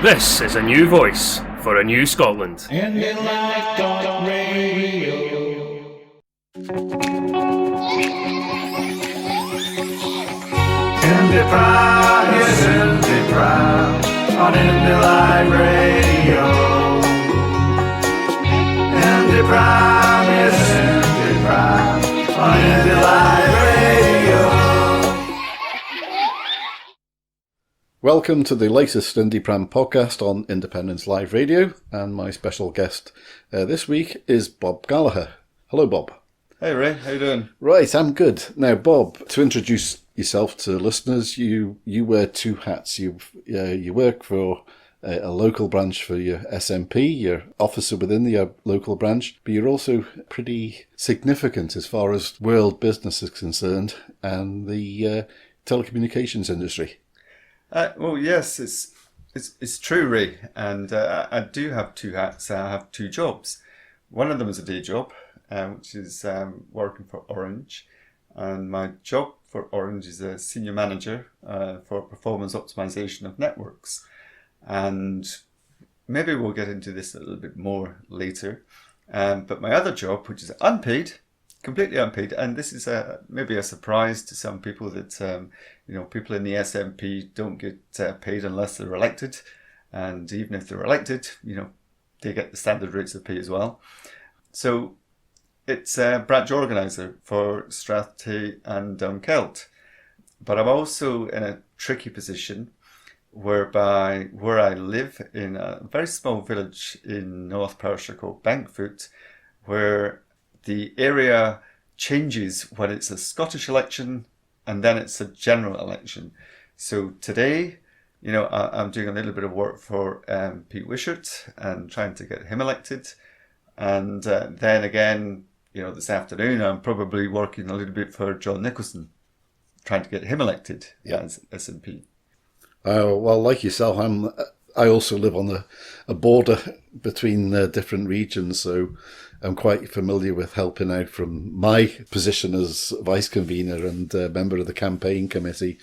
This is a new voice for a new Scotland. IndyLive.Radio. IndyPram, yes, IndyPram on IndyLive.Radio. IndyPram, yes, IndyPram on IndyLive.Radio. Welcome to the latest IndyPram podcast on Independence Live Radio, and my special guest this week is Bob Gallagher. Hello, Bob. Hey Ray, how you doing? Right, I'm good. Now, Bob, to introduce yourself to listeners, you wear two hats. You work for a local branch for your SNP, your officer within the local branch, but you're also pretty significant as far as world business is concerned and the telecommunications industry. Well, yes, it's true, Ray, and I do have two hats. I have two jobs. One of them is a day job, which is working for Orange, and my job for Orange is a senior manager for performance optimization of networks. And maybe we'll get into this a little bit more later. But my other job, which is unpaid, completely unpaid, and this is maybe a surprise to some people that people in the SNP don't get paid unless they're elected, and even if they're elected, they get the standard rates of pay as well. So it's a branch organizer for Strathty and Dunkeld, but I'm also in a tricky position where I live in a very small village in North Perthshire called Bankfoot, where the area changes when it's a Scottish election and then it's a general election. So today, I'm doing a little bit of work for Pete Wishart and trying to get him elected. And then again, this afternoon, I'm probably working a little bit for John Nicholson, trying to get him elected as SNP. Well, like yourself, I also live on a border between different regions, so I'm quite familiar with helping out from my position as vice convener and member of the campaign committee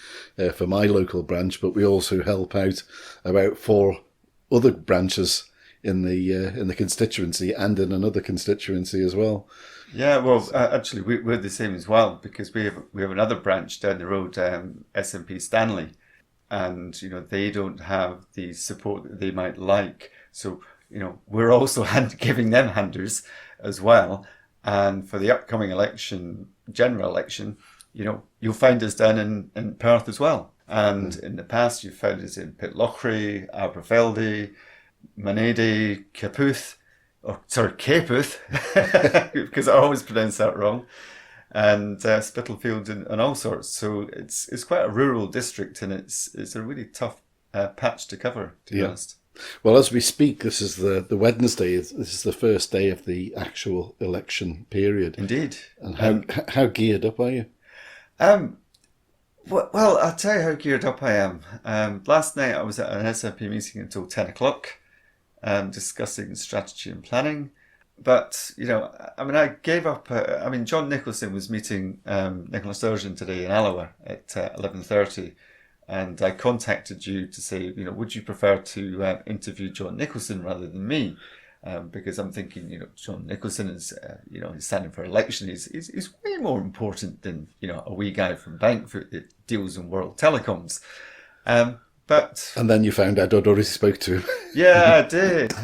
for my local branch. But we also help out about 4 other branches in the constituency and in another constituency as well. Yeah, well, actually, we're the same as well, because we have another branch down the road, SNP Stanley. And, they don't have the support that they might like. So, we're also giving them handers as well. And for the upcoming election, general election, you'll find us down in Perth as well. And in the past, you've found us in Pitlochry, Aberfeldy, Manady, Capooth, because I always pronounce that wrong. And Spitalfield and all sorts. So it's quite a rural district, and it's a really tough patch to cover, to be honest. Well, as we speak, this is the Wednesday. This is the first day of the actual election period. Indeed. And how geared up are you? Well, I'll tell you how geared up I am. Last night I was at an SNP meeting until 10 o'clock, discussing strategy and planning. But, I gave up. John Nicholson was meeting Nicola Sturgeon today in Alloa at 11:30. And I contacted you to say, would you prefer to interview John Nicholson rather than me? Because I'm thinking, John Nicholson is, he's standing for election. He's way more important than, a wee guy from Bankfoot that deals in world telecoms. And then you found out I'd already spoke to him. Yeah,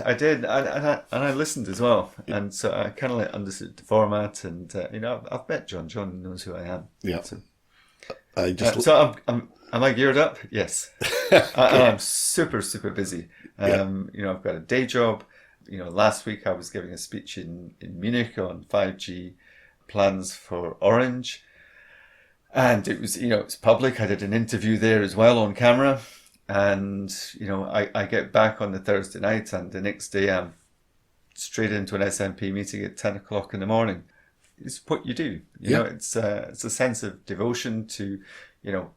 I did, and I listened as well, and so I kind of understood the format, and I've met John. John knows who I am. Yeah. So am I geared up? Yes. And I'm super busy. I've got a day job. Last week I was giving a speech in Munich on 5G plans for Orange, and it was it's public. I did an interview there as well on camera. And, I get back on the Thursday night, and the next day I'm straight into an SNP meeting at 10 o'clock in the morning. It's what you do. It's a sense of devotion to,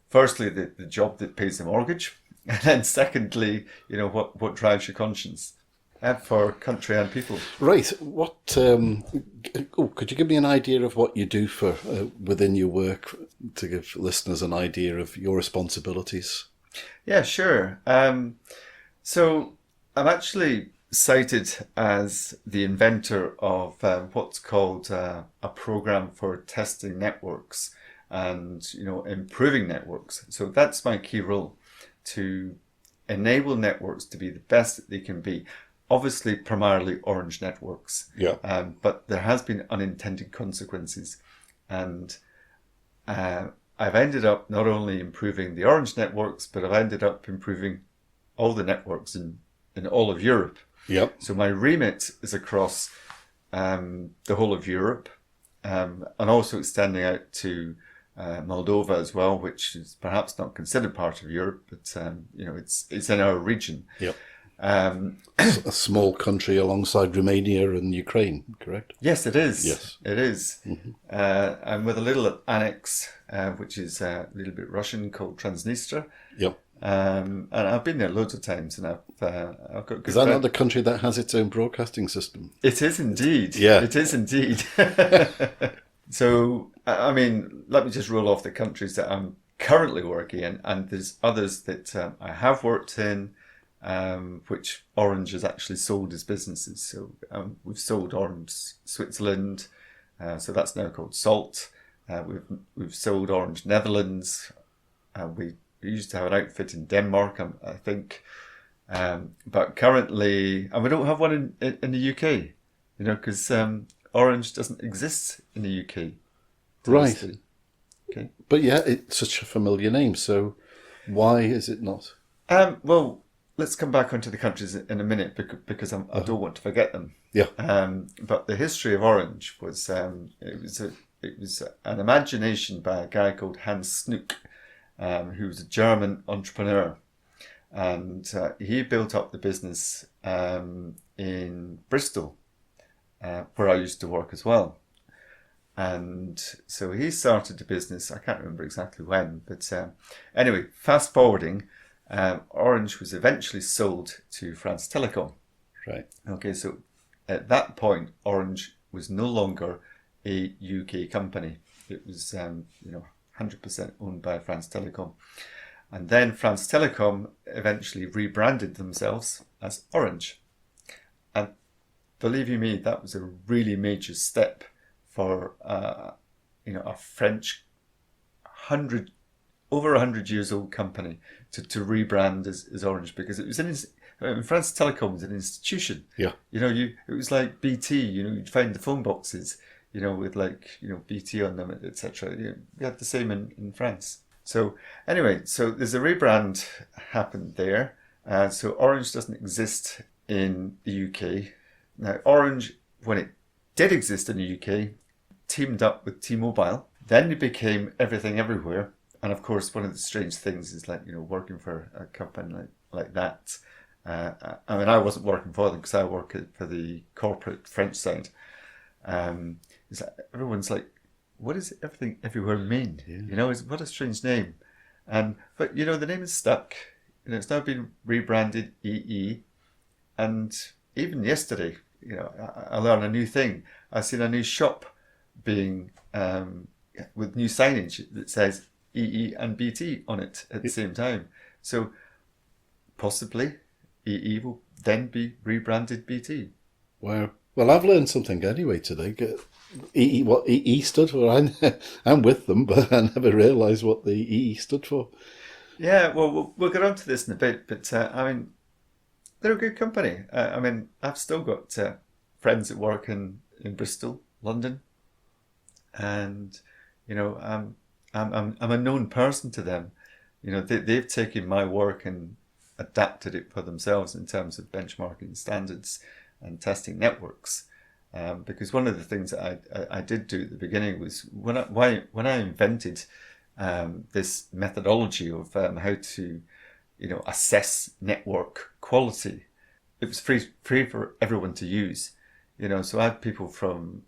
firstly, the job that pays the mortgage. And then secondly, what drives your conscience for country and people. Right. What, could you give me an idea of what you do for within your work to give listeners an idea of your responsibilities? Yeah, sure. So I'm actually cited as the inventor of what's called a program for testing networks and improving networks. So that's my key role, to enable networks to be the best that they can be. Obviously, primarily Orange networks. Yeah. But there has been unintended consequences, and I've ended up not only improving the Orange networks, but I've ended up improving all the networks in all of Europe. Yep. So my remit is across the whole of Europe, and also extending out to Moldova as well, which is perhaps not considered part of Europe, but it's in our region. Yep. A small country alongside Romania and Ukraine, correct? Yes, it is. Yes. It is. Mm-hmm. And with a little annex, which is a little bit Russian, called Transnistria. Yep. And I've been there loads of times, and I've got good Is that friends. not the country that has its own broadcasting system? It is indeed. Yeah. It is indeed. So, I mean, let me just roll off the countries that I'm currently working in, and there's others that I have worked in, which Orange has actually sold as businesses. So we've sold Orange Switzerland, so that's now called Salt. We've sold Orange Netherlands. We used to have an outfit in Denmark, I think, but currently, and we don't have one in the UK, because Orange doesn't exist in the UK. Right. Okay. But yeah, it's such a familiar name, so why is it not? Well, let's come back onto the countries in a minute, because I don't want to forget them. Yeah. But the history of Orange was it was an imagination by a guy called Hans Snook, who was a German entrepreneur, and he built up the business in Bristol, where I used to work as well. And so he started the business, I can't remember exactly when, but anyway, fast forwarding, Orange was eventually sold to France Telecom. Right. Okay, so at that point, Orange was no longer a UK company. It was 100% owned by France Telecom. And then France Telecom eventually rebranded themselves as Orange. And believe you me, that was a really major step for a French over 100 years old company to rebrand as Orange, because it was France Telecom was an institution. Yeah. It was like BT. You'd find the phone boxes, with BT on them, etc. We had the same in France. So anyway, so there's a rebrand happened there. So Orange doesn't exist in the UK now. Orange, when it did exist in the UK, teamed up with T-Mobile. Then they became Everything Everywhere. And of course, one of the strange things is working for a company like that. I mean, I wasn't working for them because I work for the corporate French side. Is that everyone's like, what does Everything Everywhere mean? Yeah. What a strange name. But the name is stuck. It's now been rebranded EE. And even yesterday, I learned a new thing. I've seen a new shop being with new signage that says EE and BT on it at the same time. So possibly EE will then be rebranded BT. Wow. Well, I've learned something anyway today. EE, what EE stood for? I'm with them, but I never realised what the EE stood for. Yeah, well, we'll get on to this in a bit, but I mean, they're a good company. I mean, I've still got friends that work in Bristol, London, and I'm a known person to them. They've taken my work and adapted it for themselves in terms of benchmarking standards and testing networks. Because one of the things that I did do at the beginning was when I invented this methodology of how to assess network quality, it was free for everyone to use. So I had people from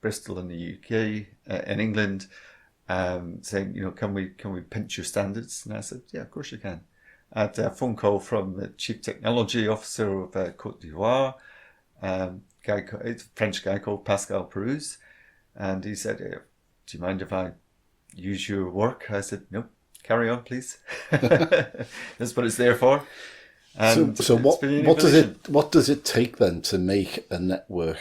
Bristol in the UK, in England, saying, can we pinch your standards? And I said, yeah, of course you can. I had a phone call from the Chief Technology Officer of Côte d'Ivoire, a French guy called Pascal Perouse, and he said, do you mind if I use your work? I said, no, carry on, please. That's what it's there for. And So it's been an what evolution. does it take then to make a network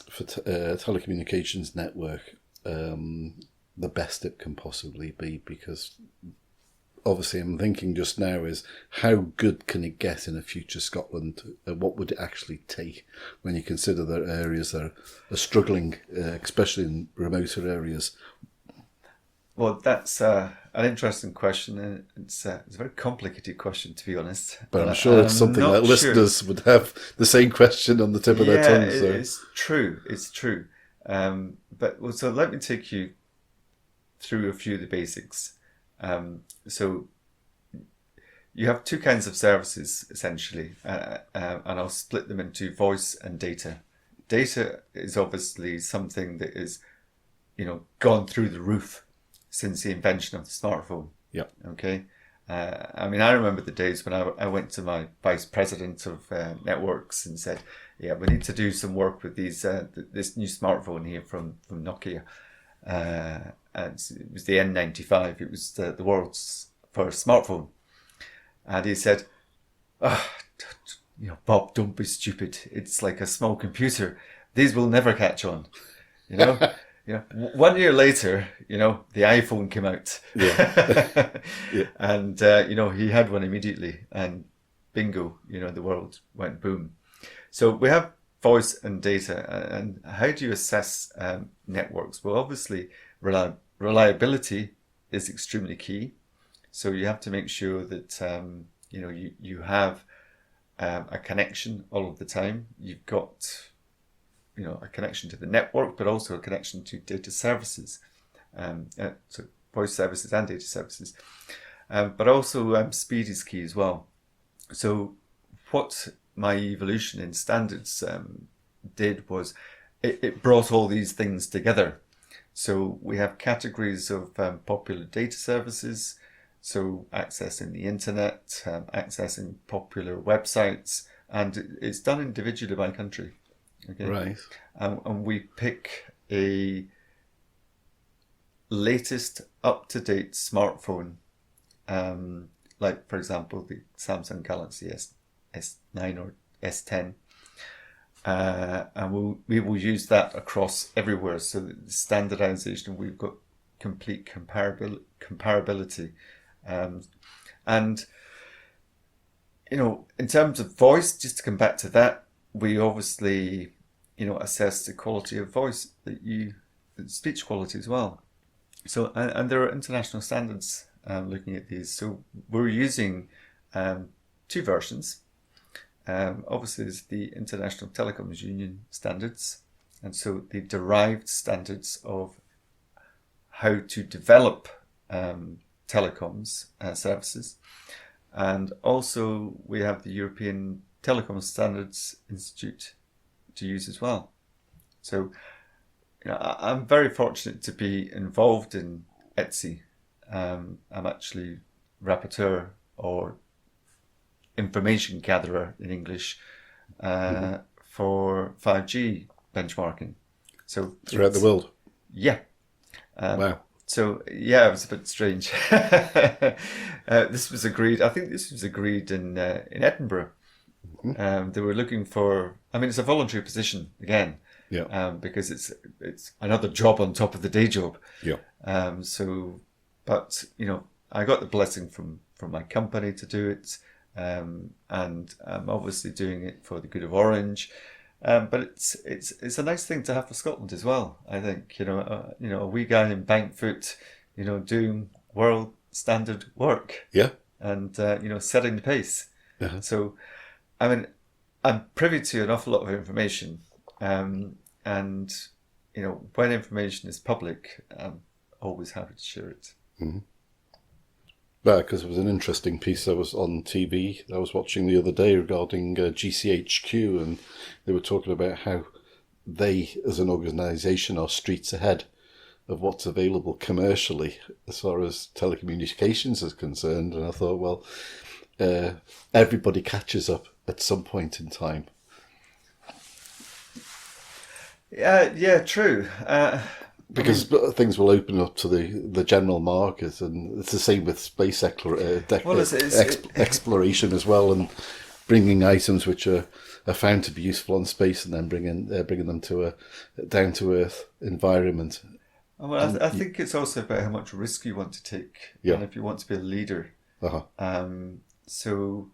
for telecommunications network the best it can possibly be? Because obviously I'm thinking just now is how good can it get in a future Scotland? What would it actually take when you consider that areas that are struggling, especially in remoter areas? Well, that's an interesting question, and it's a very complicated question, to be honest. But I'm sure it's something that listeners would have the same question on the tip of their tongue. So. It's true. It's true. So let me take you through a few of the basics. So you have two kinds of services, essentially, and I'll split them into voice and data. Data is obviously something that is, gone through the roof since the invention of the smartphone. Yeah. Okay. I remember the days when I went to my vice president of networks and said, "Yeah, we need to do some work with these this new smartphone here from Nokia." And it was the N95. It was the world's first smartphone. And he said, "Bob, don't be stupid. It's like a small computer. These will never catch on." 1 year later, the iPhone came out. Yeah. Yeah. And, he had one immediately. And bingo, the world went boom. So we have voice and data. And how do you assess networks? Well, obviously, reliability is extremely key. So you have to make sure that, you have a connection all of the time. You've got a connection to the network, but also a connection to data services, so voice services and data services. But also speed is key as well. So what my evolution in standards did was it brought all these things together. So we have categories of popular data services, so accessing the internet, accessing popular websites, and it's done individually by country. Okay. Right. And we pick a latest up-to-date smartphone, like, for example, the Samsung Galaxy S9 or S10. And we will use that across everywhere. So the standardization, we've got complete comparability. And, in terms of voice, just to come back to that, we obviously, assess the quality of voice speech quality as well. So, and there are international standards looking at these. So we're using two versions. Obviously, there's the International Telecoms Union standards, and so the derived standards of how to develop telecoms services. And also we have the European Telecom Standards Institute to use as well. So, I'm very fortunate to be involved in ETSI. I'm actually rapporteur or information gatherer in English for 5G benchmarking. So Throughout the world? Yeah. Wow. So, it was a bit strange. This was agreed, I think this was agreed in Edinburgh. They were looking for, it's a voluntary position again, because it's another job on top of the day job. Yeah. But I got the blessing from my company to do it, and I'm obviously doing it for the good of Orange. But it's a nice thing to have for Scotland as well. I think a wee guy in Bankfoot, doing world standard work. Yeah. And setting the pace. Uh-huh. So, I'm privy to an awful lot of information, and when information is public, I'm always happy to share it. Mm-hmm. Yeah, because it was an interesting piece that was on TV I was watching the other day regarding GCHQ, and they were talking about how they, as an organisation, are streets ahead of what's available commercially as far as telecommunications is concerned. And I thought, well, everybody catches up at some point in time. Yeah, true. Because things will open up to the general market, and it's the same with space exploration as well. And bringing items which are found to be useful on space and then bringing them to a down to earth environment. Well, I think it's also about how much risk you want to take, Yeah. and if you want to be a leader. Uh-huh. So,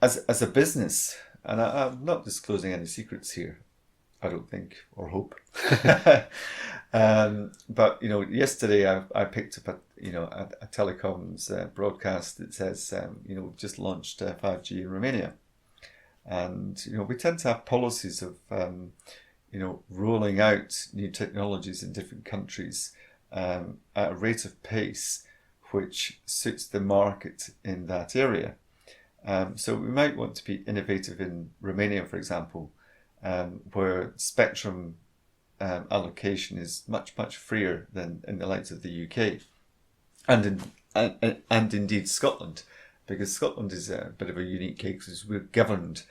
as a business, and I'm not disclosing any secrets here, I don't think, or hope. But yesterday I picked up a Telecom's broadcast that says we've just launched 5G in Romania, and we tend to have policies of rolling out new technologies in different countries at a rate of pace which suits the market in that area. So we might want to be innovative in Romania, for example, where spectrum allocation is much, much freer than in the likes of the UK and indeed Scotland, because Scotland is a bit of a unique case because we're governed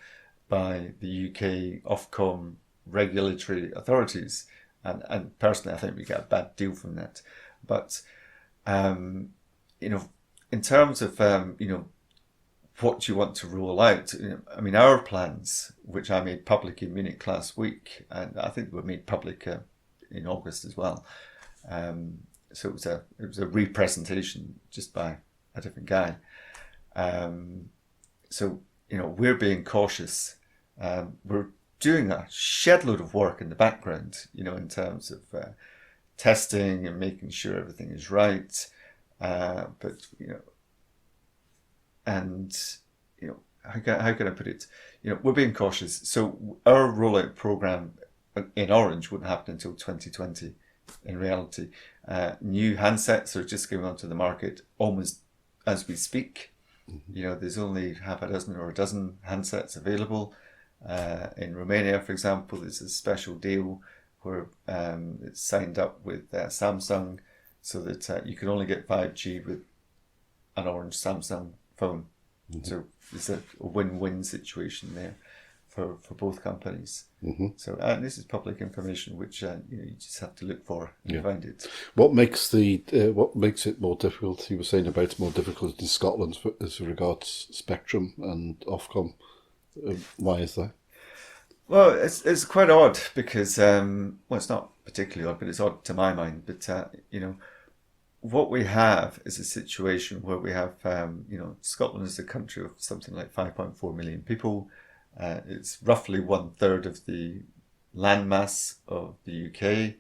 by the UK Ofcom regulatory authorities, and personally I think we get a bad deal from that. But in terms of what you want to roll out, our plans, which I made public in Munich last week, and I think were made public in August as well. So it was a representation just by a different guy. So we're being cautious. We're doing a shed load of work in the background, in terms of testing and making sure everything is right. But how can I put it? We're being cautious. So our rollout program in Orange wouldn't happen until 2020. In reality, new handsets are just going onto the market almost as we speak. There's only half a dozen or a dozen handsets available. In Romania, for example, there's a special deal where it's signed up with Samsung, so that you can only get 5G with an Orange Samsung phone. Mm-hmm. So it's a win-win situation there for both companies. Mm-hmm. So this is public information, which you just have to look for and find it. What makes it more difficult? You were saying about it's more difficult in Scotland as regards spectrum and Ofcom. Why is that? Well, it's quite odd because it's not particularly odd, but it's odd to my mind. But what we have is a situation where we have Scotland is a country of something like 5.4 million people. It's roughly 1/3 of the landmass of the UK,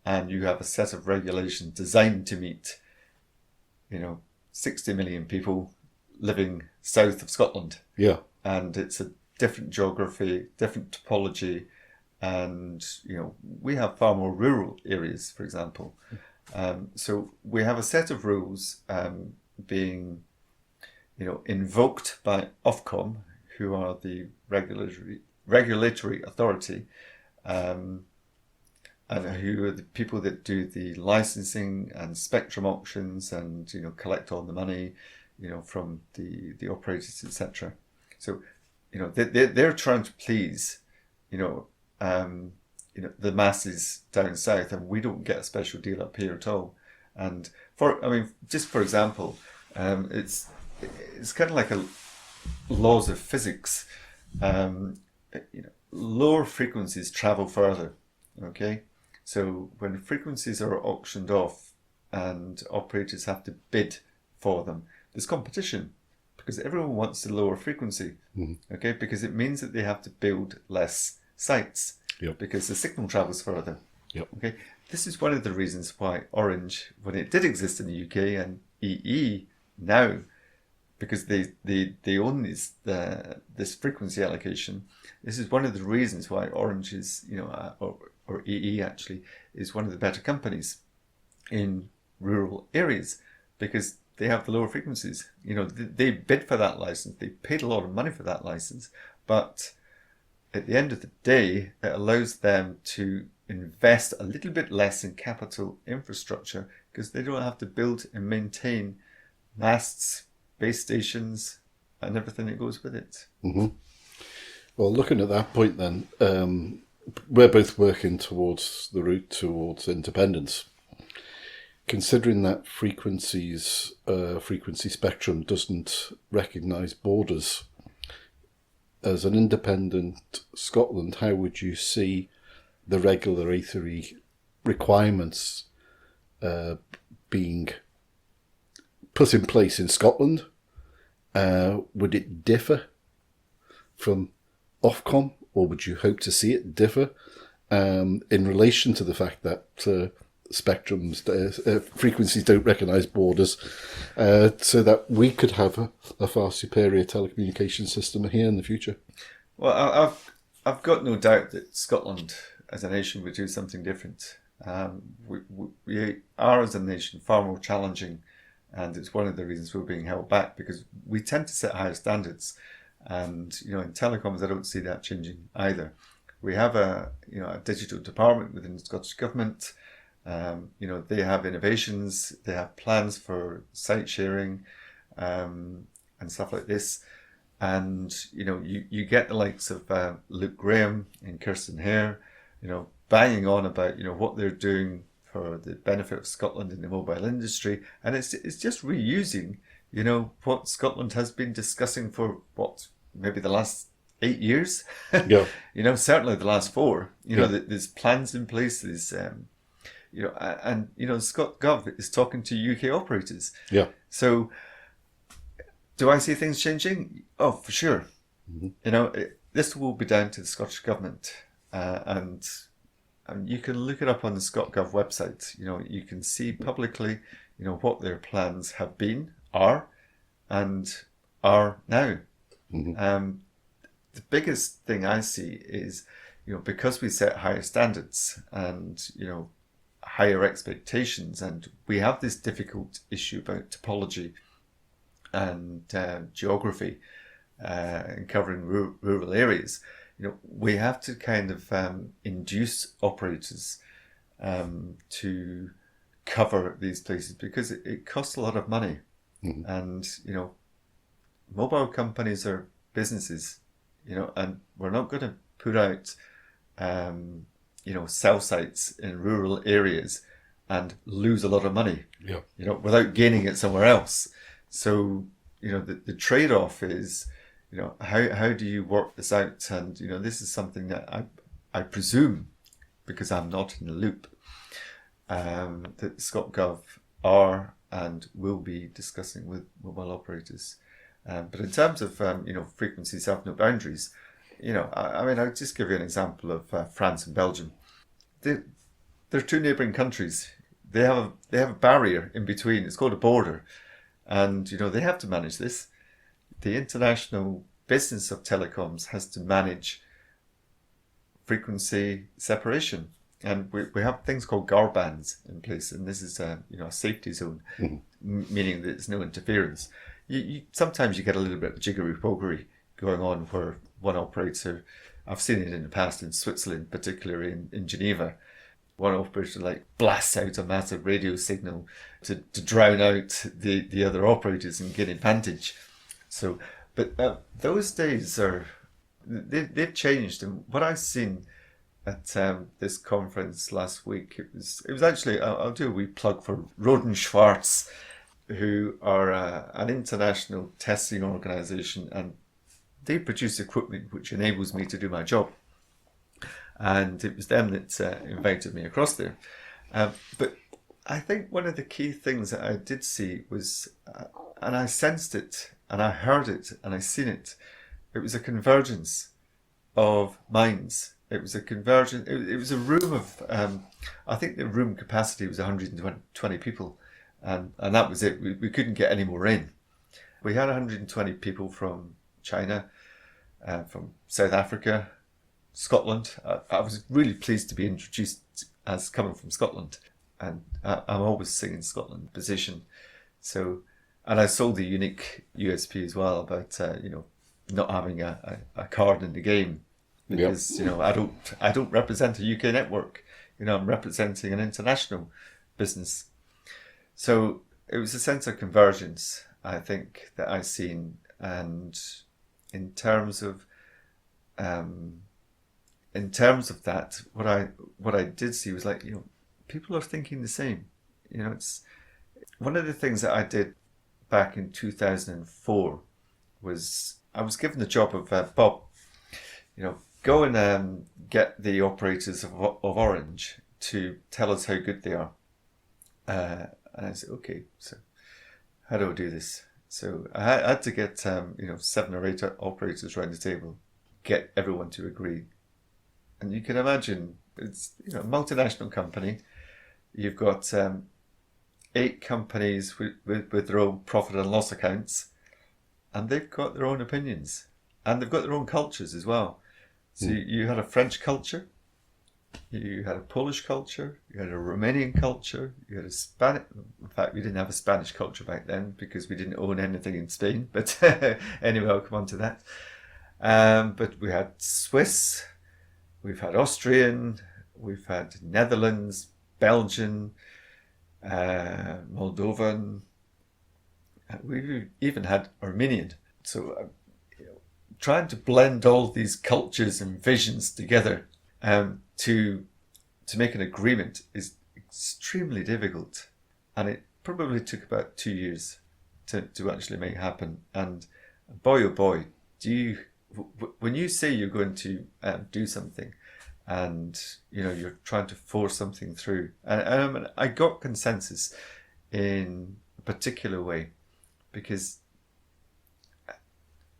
and you have a set of regulations designed to meet 60 million people living south of Scotland. Yeah, and it's a different geography, different topology, and we have far more rural areas, for example. So we have a set of rules being invoked by Ofcom, who are the regulatory authority, and who are the people that do the licensing and spectrum auctions and collect all the money from the operators, etc. So they're trying to please the masses down south, and we don't get a special deal up here at all. And for example, it's kind of like laws of physics. Lower frequencies travel further. Okay, so when frequencies are auctioned off and operators have to bid for them, there's competition because everyone wants the lower frequency. Mm-hmm. Okay, because it means that they have to build less sites. Yep. Because the signal travels further. Yep. Okay, this is one of the reasons why Orange, when it did exist in the UK, and EE now, because they own this frequency allocation. This is one of the reasons why Orange is or EE actually is one of the better companies in rural areas, because they have the lower frequencies. They bid for that license. They paid a lot of money for that license, but at the end of the day, it allows them to invest a little bit less in capital infrastructure because they don't have to build and maintain masts, base stations, and everything that goes with it. Mm-hmm. Well, looking at that point then, we're both working towards the route towards independence. Considering that frequency spectrum doesn't recognise borders, as an independent Scotland, how would you see the regulatory requirements being put in place in Scotland? Would it differ from Ofcom, or would you hope to see it differ in relation to the fact that spectrums, frequencies don't recognise borders, so that we could have a far superior telecommunication system here in the future? Well, I've got no doubt that Scotland as a nation would do something different. We are as a nation far more challenging, and it's one of the reasons we're being held back, because we tend to set higher standards, and in telecoms I don't see that changing either. We have a digital department within the Scottish Government. They have innovations, they have plans for site sharing and stuff like this. And, you get the likes of Luke Graham and Kirsten Hare, banging on about, what they're doing for the benefit of Scotland in the mobile industry. And it's just reusing, what Scotland has been discussing for maybe the last 8 years. Yeah. Certainly the last 4. Yeah. There's plans in place, there's ScotGov is talking to UK operators. Yeah. So, do I see things changing? Oh, for sure. Mm-hmm. This will be down to the Scottish Government, and you can look it up on the ScotGov website. You can see publicly, what their plans have been, are, and are now. Mm-hmm. The biggest thing I see is, because we set higher standards and higher expectations, and we have this difficult issue about topology and geography and covering rural areas. We have to kind of induce operators to cover these places, because it costs a lot of money. Mm-hmm. And mobile companies are businesses, and we're not going to put out cell sites in rural areas and lose a lot of money, without gaining it somewhere else. So, the trade-off is, how do you work this out? And, this is something that I presume, because I'm not in the loop, that ScotGov are and will be discussing with mobile operators. But in terms of, frequencies have no boundaries, I'll just give you an example of France and Belgium. They're two neighbouring countries. They have a barrier in between. It's called a border, and they have to manage this. The international business of telecoms has to manage frequency separation, and we have things called GAR bands in place, and this is a safety zone, mm-hmm. Meaning that there's no interference. Sometimes you get a little bit of jiggery-pokery going on, where one operator, I've seen it in the past in Switzerland, particularly in Geneva, one operator blasts out a massive radio signal to drown out the other operators and gain advantage. So, but those days they've changed. And what I've seen at this conference last week, it was actually, I'll do a wee plug for Roden Schwartz, who are an international testing organisation, and they produce equipment which enables me to do my job. And it was them that invited me across there. But I think one of the key things that I did see was, and I sensed it, and I heard it, and I seen it, it was a convergence of minds. It was a convergence, it was a room of, I think the room capacity was 120 people, and that was it. We couldn't get any more in. We had 120 people from China, from South Africa, Scotland. I was really pleased to be introduced as coming from Scotland, and I'm always singing Scotland position. So, and I sold the unique USP as well about not having a card in the game, because I don't represent a UK network. I'm representing an international business. So it was a sense of convergence, I think, that I've seen, and in terms of that, what I did see was people are thinking the same. It's one of the things that I did back in 2004 was I was given the job of Bob go and get the operators of Orange to tell us how good they are. And I said, okay, so how do I do this? So I had to get 7 or 8 operators around the table, get everyone to agree. And you can imagine it's a multinational company. You've got 8 companies with their own profit and loss accounts, and they've got their own opinions, and they've got their own cultures as well. So you had a French culture, you had a Polish culture, you had a Romanian culture, you had a Spanish. In fact, we didn't have a Spanish culture back then because we didn't own anything in Spain. But anyway, I'll come on to that. But we had Swiss, we've had Austrian, we've had Netherlands, Belgian, Moldovan. We've even had Armenian. So trying to blend all these cultures and visions together to make an agreement is extremely difficult, and it probably took about 2 years to actually make happen. And boy, oh boy, when you say you're going to do something, and you're trying to force something through, and I got consensus in a particular way, because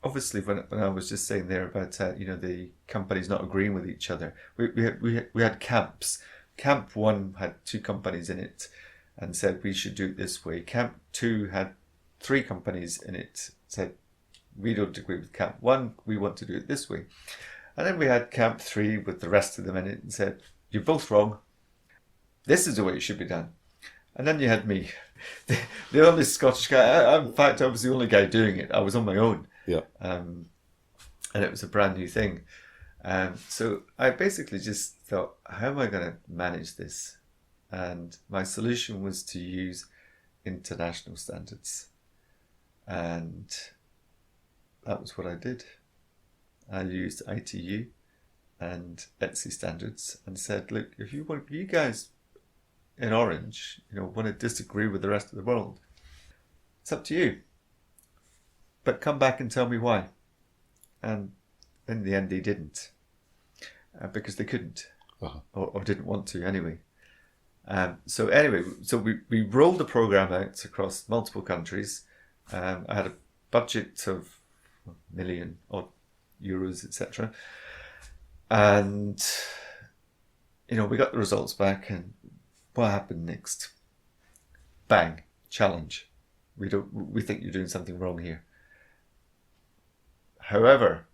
obviously when I was just saying there about the companies not agreeing with each other, we had camps. Camp 1 had 2 companies in it and said we should do it this way. Camp 2 had 3 companies in it, said we don't agree with Camp 1, we want to do it this way. And then we had Camp 3 with the rest of them in it and said, you're both wrong, this is the way it should be done. And then you had me, the only Scottish guy. In fact, I was the only guy doing it. I was on my own. Yeah. And it was a brand new thing. So I basically just thought, how am I going to manage this? And my solution was to use international standards. And that was what I did. I used ITU and ETSI standards and said, look, if you guys in Orange, want to disagree with the rest of the world, it's up to you. But come back and tell me why. And in the end, they didn't, because they couldn't, or didn't want to anyway. So we rolled the program out across multiple countries. I had a budget of €1 million odd, etc. And we got the results back, and what happened next? Bang, challenge. We think you're doing something wrong here. However,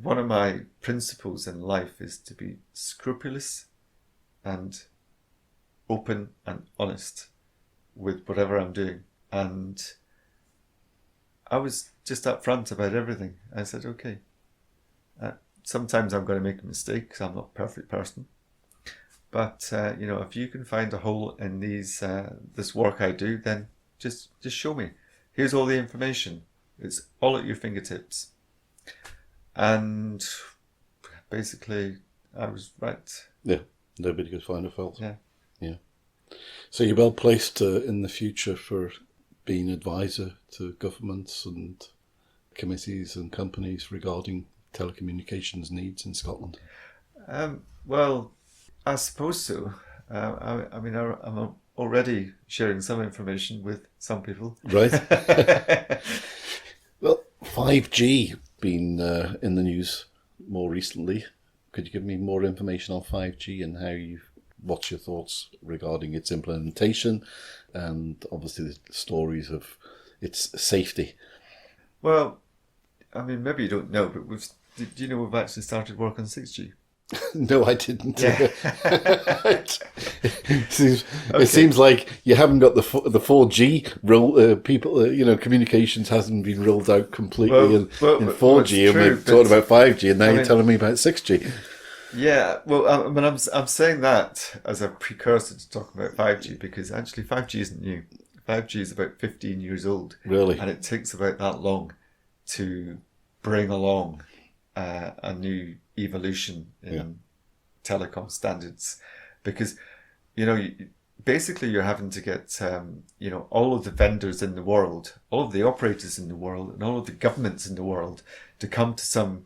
one of my principles in life is to be scrupulous and open and honest with whatever I'm doing. And I was just upfront about everything. I said, okay, sometimes I'm going to make a mistake because I'm not a perfect person. But, if you can find a hole in this work I do, then just show me. Here's all the information. It's all at your fingertips. And basically, I was right. Yeah, nobody could find a fault. Yeah. So you're well placed in the future for being advisor to governments and committees and companies regarding telecommunications needs in Scotland. Well, I suppose so. I'm already sharing some information with some people. Right. Well, 5G been in the news more recently. Could you give me more information on 5G and what's your thoughts regarding its implementation and obviously the stories of its safety? Well, maybe you don't know, but do you know we've actually started work on 6G? No, I didn't. Yeah. It seems like you haven't got the 4G roll. Communications hasn't been rolled out completely in 4G, and we've talked about 5G, and now you're telling me about 6G. Yeah, well, I'm saying that as a precursor to talking about 5G, because actually 5G isn't new. 5G is about 15 years old. Really? And it takes about that long to bring along a new evolution in telecom standards, because basically you're having to get all of the vendors in the world, all of the operators in the world, and all of the governments in the world to come to some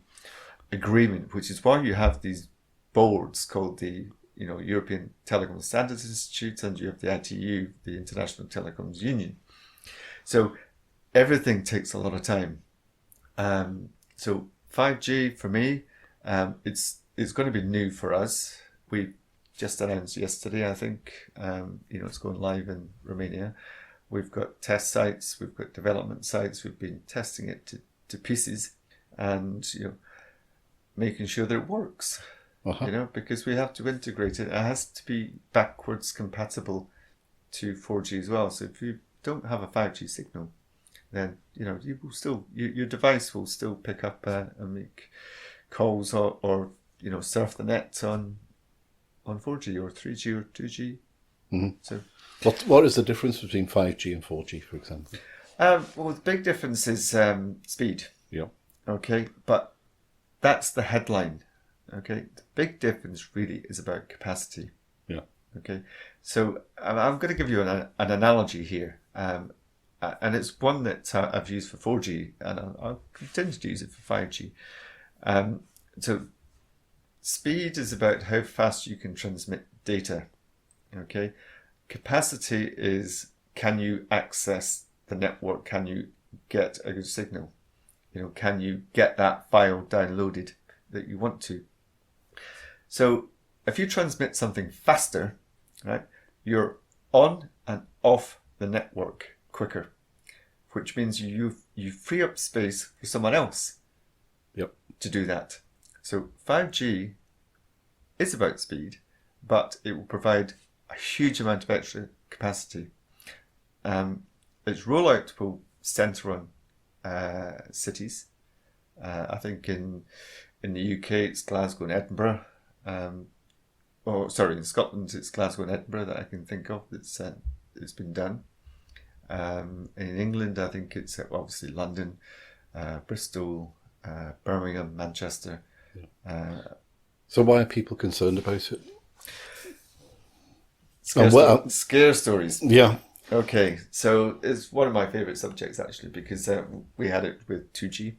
agreement, which is why you have these boards called the European Telecom Standards Institute, and you have the ITU, the International Telecoms Union. So everything takes a lot of time. So 5G for me, it's going to be new for us. We just announced yesterday, I think, it's going live in Romania. We've got test sites, we've got development sites, we've been testing it to pieces, and making sure that it works. Because we have to integrate it. It has to be backwards compatible to 4G as well. So if you don't have a 5G signal, then you will still your device will still pick up and make calls or surf the net on 4G or 3G or 2G. Mm-hmm. So what is the difference between 5G and 4G, for example? Well, the big difference is speed. Yeah. Okay, but that's the headline. Okay, the big difference really is about capacity. Yeah. Okay, so I'm going to give you an analogy here, and it's one that I've used for 4G, and I'll continue to use it for 5G. So speed is about how fast you can transmit data. Okay, capacity is, can you access the network? Can you get a good signal? Can you get that file downloaded that you want to? So if you transmit something faster, right, you're on and off the network quicker, which means you free up space for someone else to do that. So 5G is about speed, but it will provide a huge amount of extra capacity. Its rollout will centre on cities. I think in the UK it's Glasgow and Edinburgh. In Scotland it's Glasgow and Edinburgh that I can think of that's it's been done. In England I think it's obviously London, Bristol, Birmingham, Manchester. So why are people concerned about it? Scare stories. Yeah. Okay, so it's one of my favourite subjects actually, because we had it with 2G,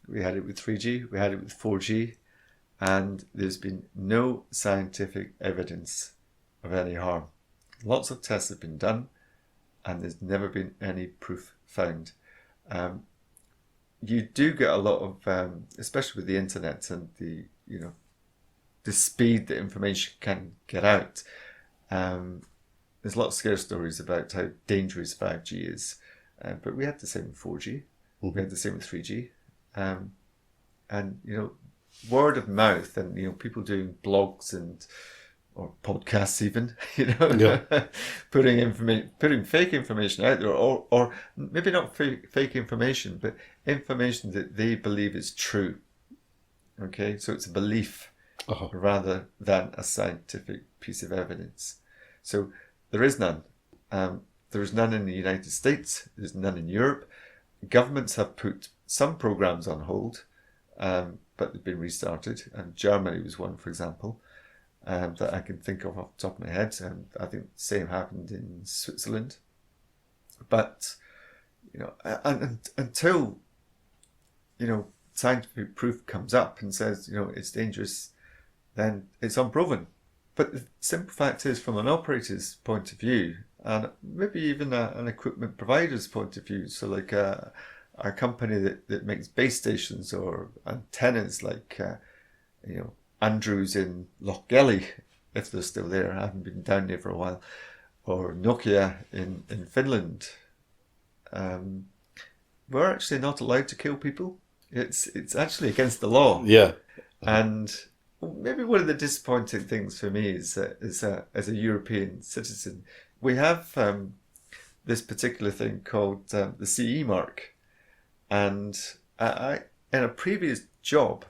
we had it with 3G, we had it with 4G, and there's been no scientific evidence of any harm. Lots of tests have been done, and there's never been any proof found. You do get a lot of, especially with the internet and the speed that information can get out. There's a lot of scare stories about how dangerous 5G is, but we had the same with 4G. We had the same with 3G, and word of mouth and people doing blogs or podcasts even, putting fake information out there, or maybe not fake information, but information that they believe is true. Okay, so it's a belief rather than a scientific piece of evidence. So there is none. There is none in the United States. There's none in Europe. Governments have put some programs on hold, but they've been restarted. And Germany was one, for example, that I can think of off the top of my head. I think the same happened in Switzerland. But until scientific proof comes up and says it's dangerous, then it's unproven. But the simple fact is, from an operator's point of view, and maybe even an equipment provider's point of view, so like a company that makes base stations or antennas, like Andrews in Lochgelly, if they're still there. I haven't been down there for a while, or Nokia in Finland. We're actually not allowed to kill people. It's actually against the law. Yeah, and maybe one of the disappointing things for me is as a European citizen, we have this particular thing called the CE mark. And I, in a previous job,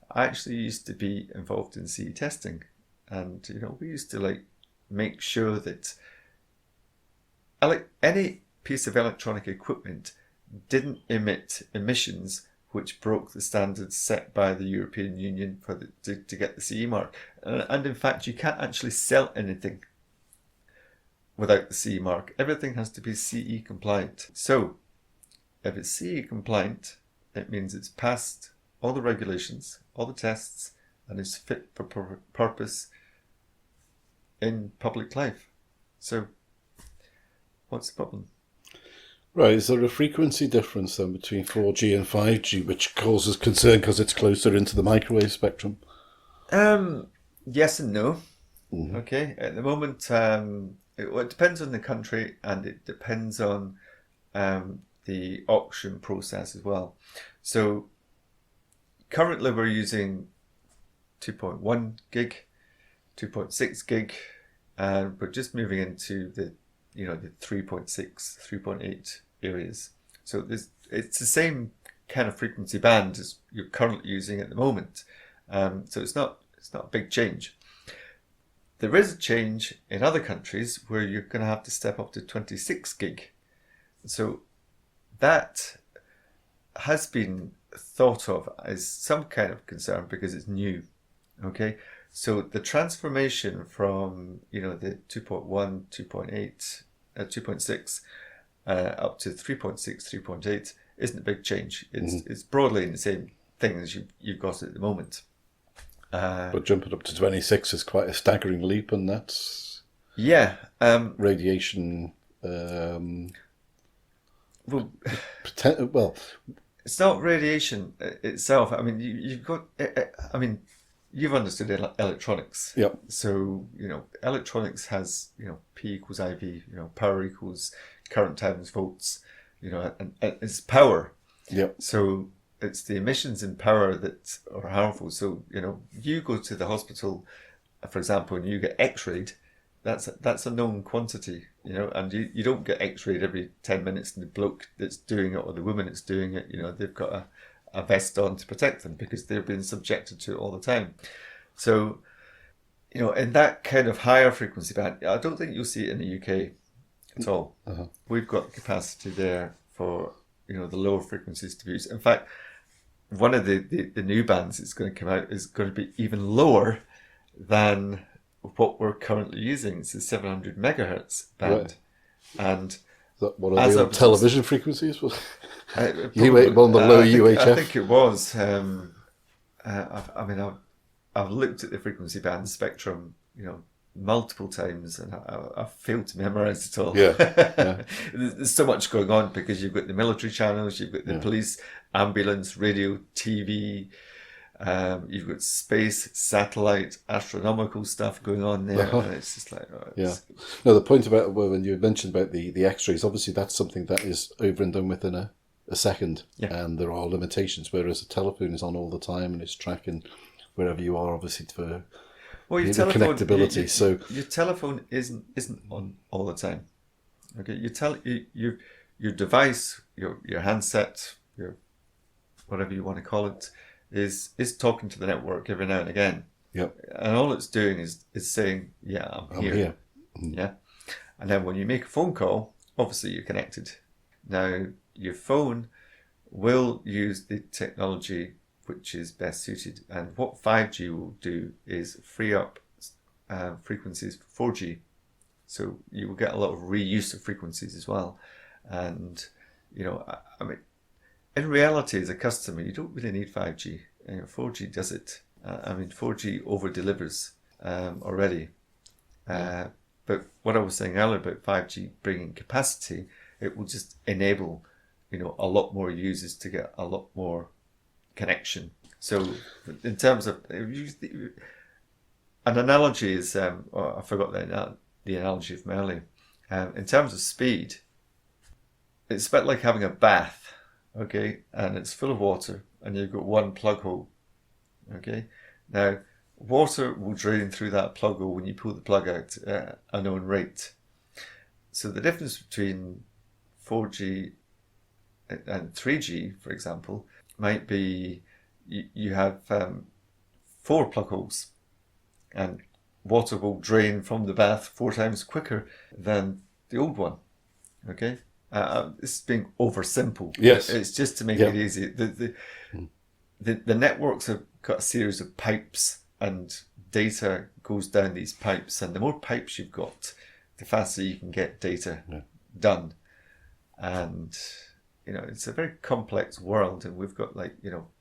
I actually used to be involved in CE testing. And, we used to make sure that any piece of electronic equipment didn't emit emissions which broke the standards set by the European Union to get the CE mark. And in fact, you can't actually sell anything without the CE mark. Everything has to be CE compliant. So if it's CE compliant, it means it's passed all the regulations, all the tests, and is fit for purpose in public life. So what's the problem? Right, is there a frequency difference then between 4G and 5G, which causes concern because it's closer into the microwave spectrum? Yes and no. Mm-hmm. Okay, at the moment, it depends on the country, and it depends on the auction process as well. So currently we're using 2.1 gig, 2.6 gig, and we're just moving into the 3.6, 3.8 areas. So it's the same kind of frequency band as you're currently using at the moment. So it's not a big change. There is a change in other countries where you're going to have to step up to 26 gig. So that has been thought of as some kind of concern because it's new. Okay, so the transformation from the 2.1, 2.8, 2.6 up to 3.6, 3.8 isn't a big change. It's broadly in the same thing as you've got at the moment. But jumping up to 26 is quite a staggering leap, and that's radiation. Well, it's not radiation itself. I mean, you've got. I mean, you've understood electronics. Yep. So electronics has P equals IV. Power equals current times volts. And it's power. Yep. So it's the emissions in power that are harmful. So you go to the hospital, for example, and you get X-rayed. That's a known quantity. And you don't get X-rayed every 10 minutes, and the bloke that's doing it or the woman that's doing it, they've got a vest on to protect them because they're being subjected to it all the time. So, in that kind of higher frequency band, I don't think you'll see it in the UK at all. Uh-huh. We've got capacity there for, the lower frequencies to be used. In fact, one of the new bands that's going to come out is going to be even lower than what we're currently using. It's the 700 megahertz band. Right. And what are the television frequencies? One of the low UHF. I think it was. I've looked at the frequency band spectrum, multiple times, and I've failed to memorize it all. Yeah. There's so much going on because you've got the military channels, you've got the police, ambulance, radio, TV. You've got space, satellite, astronomical stuff going on there, and it's just like, No, the point about when you mentioned about the X-rays, obviously that's something that is over and done within a second, and there are limitations. Whereas a telephone is on all the time and it's tracking wherever you are, obviously for your telephone, connectability. Your telephone isn't on all the time. Okay, your device, your handset, your whatever you want to call it, is talking to the network every now and again. Yep. And all it's doing is saying, I'm here. Mm-hmm. Yeah. And then when you make a phone call, obviously you're connected. Now, your phone will use the technology which is best suited. And what 5G will do is free up frequencies for 4G. So you will get a lot of reuse of frequencies as well. And, in reality, as a customer, you don't really need 5G. 4G does it. 4G over-delivers already. But what I was saying earlier about 5G bringing capacity, it will just enable, a lot more users to get a lot more connection. So in terms of... an analogy is... I forgot the analogy from earlier. In terms of speed, it's a bit like having a bath. Okay, and it's full of water, and you've got one plug hole. Okay, now water will drain through that plug hole when you pull the plug out at a known rate. So the difference between 4G and 3G, for example, might be you have 4 plug holes, and water will drain from the bath 4 times quicker than the old one. Okay. This is being oversimple. Yes. It's just to make it easy. The networks have got a series of pipes, and data goes down these pipes. And the more pipes you've got, the faster you can get data done. And it's a very complex world, and we've got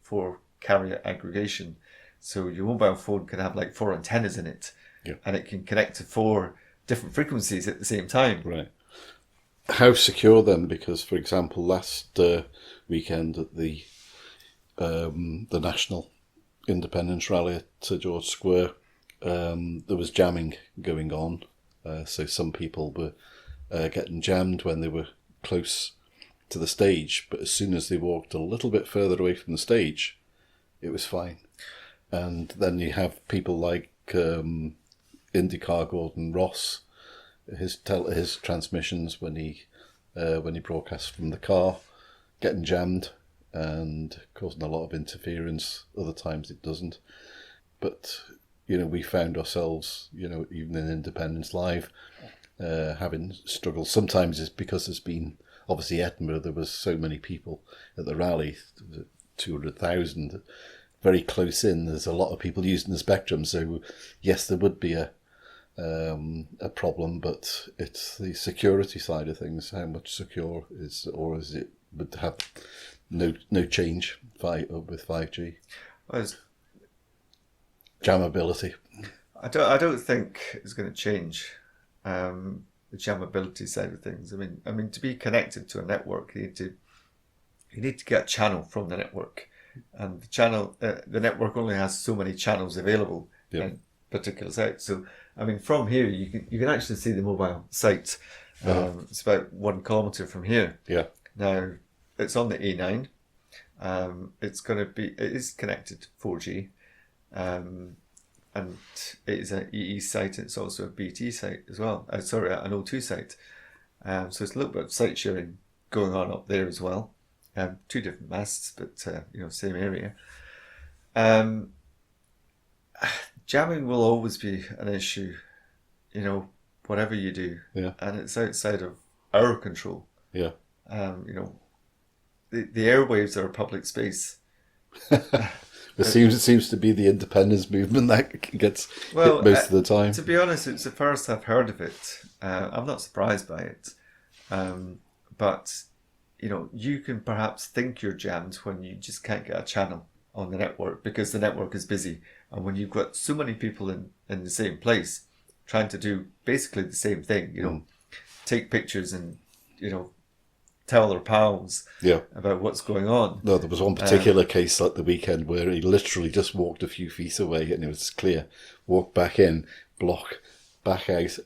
4 carrier aggregation. So your mobile phone can have like 4 antennas in it, and it can connect to 4 different frequencies at the same time. Right. How secure then? Because, for example, last weekend at the National Independence Rally at George Square, there was jamming going on. So some people were getting jammed when they were close to the stage, but as soon as they walked a little bit further away from the stage, it was fine. And then you have people like IndyCar Gordon Ross, his transmissions when he broadcasts from the car, getting jammed and causing a lot of interference. Other times it doesn't. But we found ourselves, even in Independence Live, having struggles. Sometimes it's because there's been, obviously Edinburgh, there was so many people at the rally, 200,000, very close in. There's a lot of people using the spectrum. So yes, there would be a problem, but it's the security side of things. How much secure is, or is it would have no change with 5G? Well, jammability. I don't think it's going to change the jammability side of things. I mean, to be connected to a network, you need to get a channel from the network, and the network only has so many channels available in particular sites. So, from here you can actually see the mobile site. It's about 1 kilometre from here. Yeah. Now it's on the A9. It is connected to 4G. And it is an EE site. It's also a BT site as well. An O2 site. So it's a little bit of site sharing going on up there as well. 2 different masts, but same area. Jamming will always be an issue, whatever you do. Yeah. And it's outside of our control. Yeah. The airwaves are a public space. It seems to be the independence movement that gets hit most of the time. To be honest, it's the first I've heard of it. I'm not surprised by it. But, you can perhaps think you're jammed when you just can't get a channel on the network because the network is busy. And when you've got so many people in the same place trying to do basically the same thing, take pictures and, tell their pals about what's going on. No, there was one particular case like the weekend where he literally just walked a few feet away and it was clear. Walk back in, block, back out,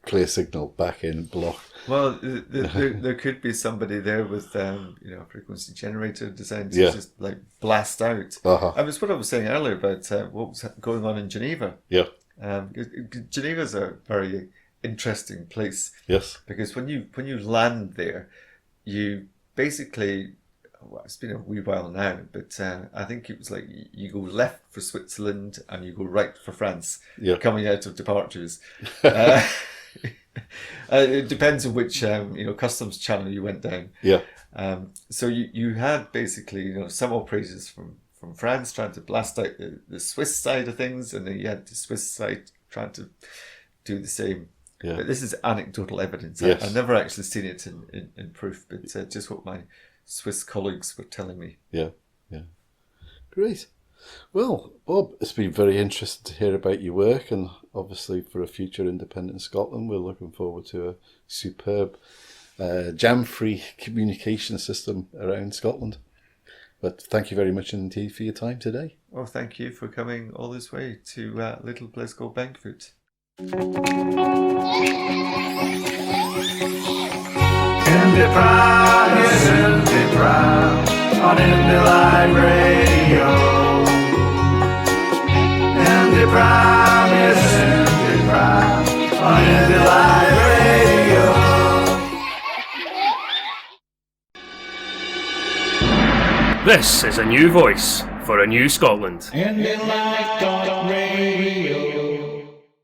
clear signal, back in, block. Well, there could be somebody there with a frequency generator designed to just like blast out. And it's what I was saying earlier about what was going on in Geneva. Yeah. Geneva's a very interesting place. Yes. Because when you land there, you basically, it's been a wee while now, but I think it was like you go left for Switzerland and you go right for France, coming out of departures. It depends on which customs channel you went down. Yeah. So you had basically some operators from France trying to blast out the Swiss side of things, and then you had the Swiss side trying to do the same. Yeah. But this is anecdotal evidence. Yes. I've never actually seen it in proof, but just what my Swiss colleagues were telling me. Yeah. Great. Well, Bob, it's been very interesting to hear about your work, and obviously for a future independent Scotland, we're looking forward to a superb jam-free communication system around Scotland. But thank you very much indeed for your time today. Well, thank you for coming all this way to a little place called Bankfoot. IndyPram, yes, IndyPram, on IndyLive.Radio. IndyPram, yes, IndyPram, on IndyLive.Radio. This is a new voice for a new Scotland. IndyLive.Radio.